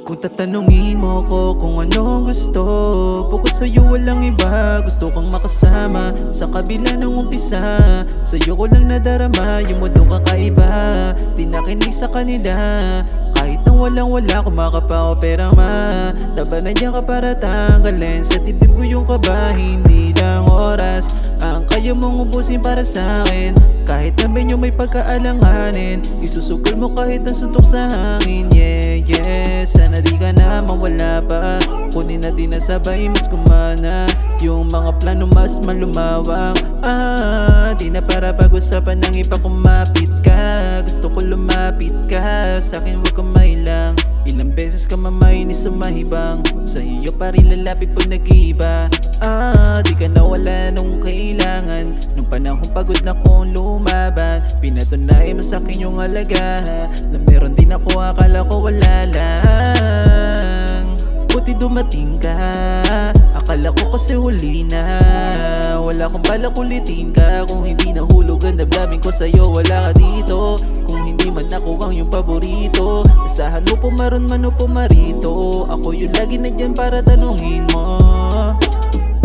Kung tatanungin mo ko kung anong gusto, bukod sa'yo walang iba. Gusto kang makasama sa kabila ng umpisa. Sa'yo ko lang nadarama yung mundo kakaiba. Di nakinig sa kanila kahit nang walang wala, kumakapa o pera ma. Laban nandiyan ka para tanggalin sa tibig ko yung kaba. Hindi lang oras ang kaya mong ubusin para sa'kin. Kahit na medyo may pagkaalanganin, isusukol mo kahit ang suntok sa hangin. Yeah, yeah, sana di ka na mawala pa. Kunin natin na sabay mas kumana. Yung mga plano mas malumawang. Di na para pag-usapan ng iba. Kumapit ka, gusto ko lumapit ka. Sa'kin huwag kang mailang. Ilang beses ka mamainis sumahibang. Sa iyo pa rin lalapit pag nag-iba. Di ka nawala nung kailangan. Nung panahon pagod na kong lumaban, pinatunay mo sa'kin yung alaga. Na meron din ako, akala ko wala lang. Buti dumating ka, akala ko kasi huli na. Wala akong balak ulitin ka. Kung hindi nahulog ang damdamin ko sa'yo, wala ka dito. Kung hindi man ako ang iyong paborito, asahan mo pumaron man o pumarito. Ako yung lagi nandyan para tanungin mo.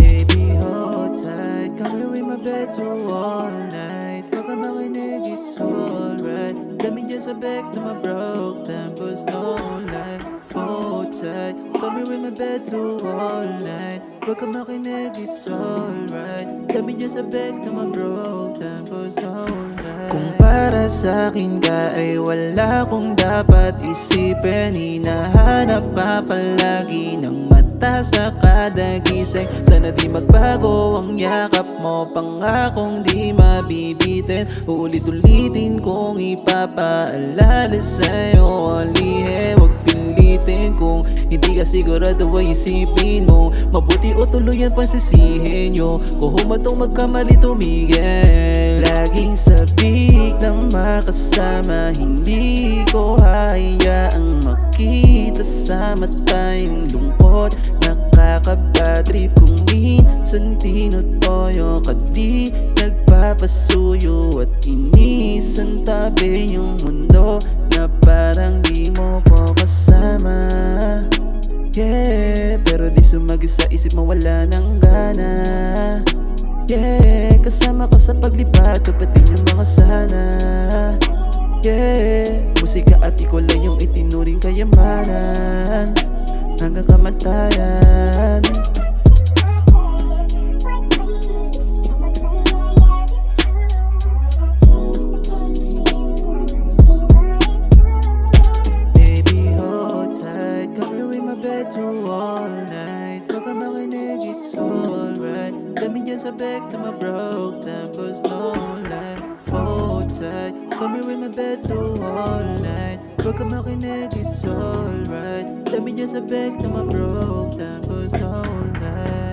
Baby, hold tight, come here in my bed to all night. Huwag ka makinig, it's alright. Dami dyan sa back na ma-broke down, cause no lie. Hold tight, come here in my bed to all night. Huwag ka makinig, it's alright. Dami dyan sa back na ma-broke down, cause no lie. Kung para sa'kin ka ay wala kong dapat isipin. Hinahanap ka palagi ng mata sa kada gising. Sana di magbago ang yakap mo, pangakong di mabibitin. Uulit-ulitin kong ipapaalala sa'yo ang lihe. Huwag pilitin kung hindi ka sigurado ay isipin mo. Mabuti o tuluyan pansisihin nyo kung humatong magkamali tumigil. Laging sabik na makasama, hindi ko hayaang makita sa mata yung lungkot. Nakakabadrip kung minsan tinutoyo ka, di nagpapasuyo. At inisan tabi yung mundo na parang di mo ko kasama. Yeah, pero di sumagi sa isip mo, wala ng gana. Yeah, kasama ka sa paglipat, kapatin yung mga sana. Yeah, musika at ikaw lang yung itinuring kayamanan hanggang kamatayan. Baby, hold tight, come here in my bed to all night. Huwag ka makinig, it's alright. Dami dyan sa back na ma-broke down, cause no lie. Hold tight, come here in my bed to all night. Huwag ka makinig, it's alright. Dami dyan sa back na ma-broke down, cause no lie.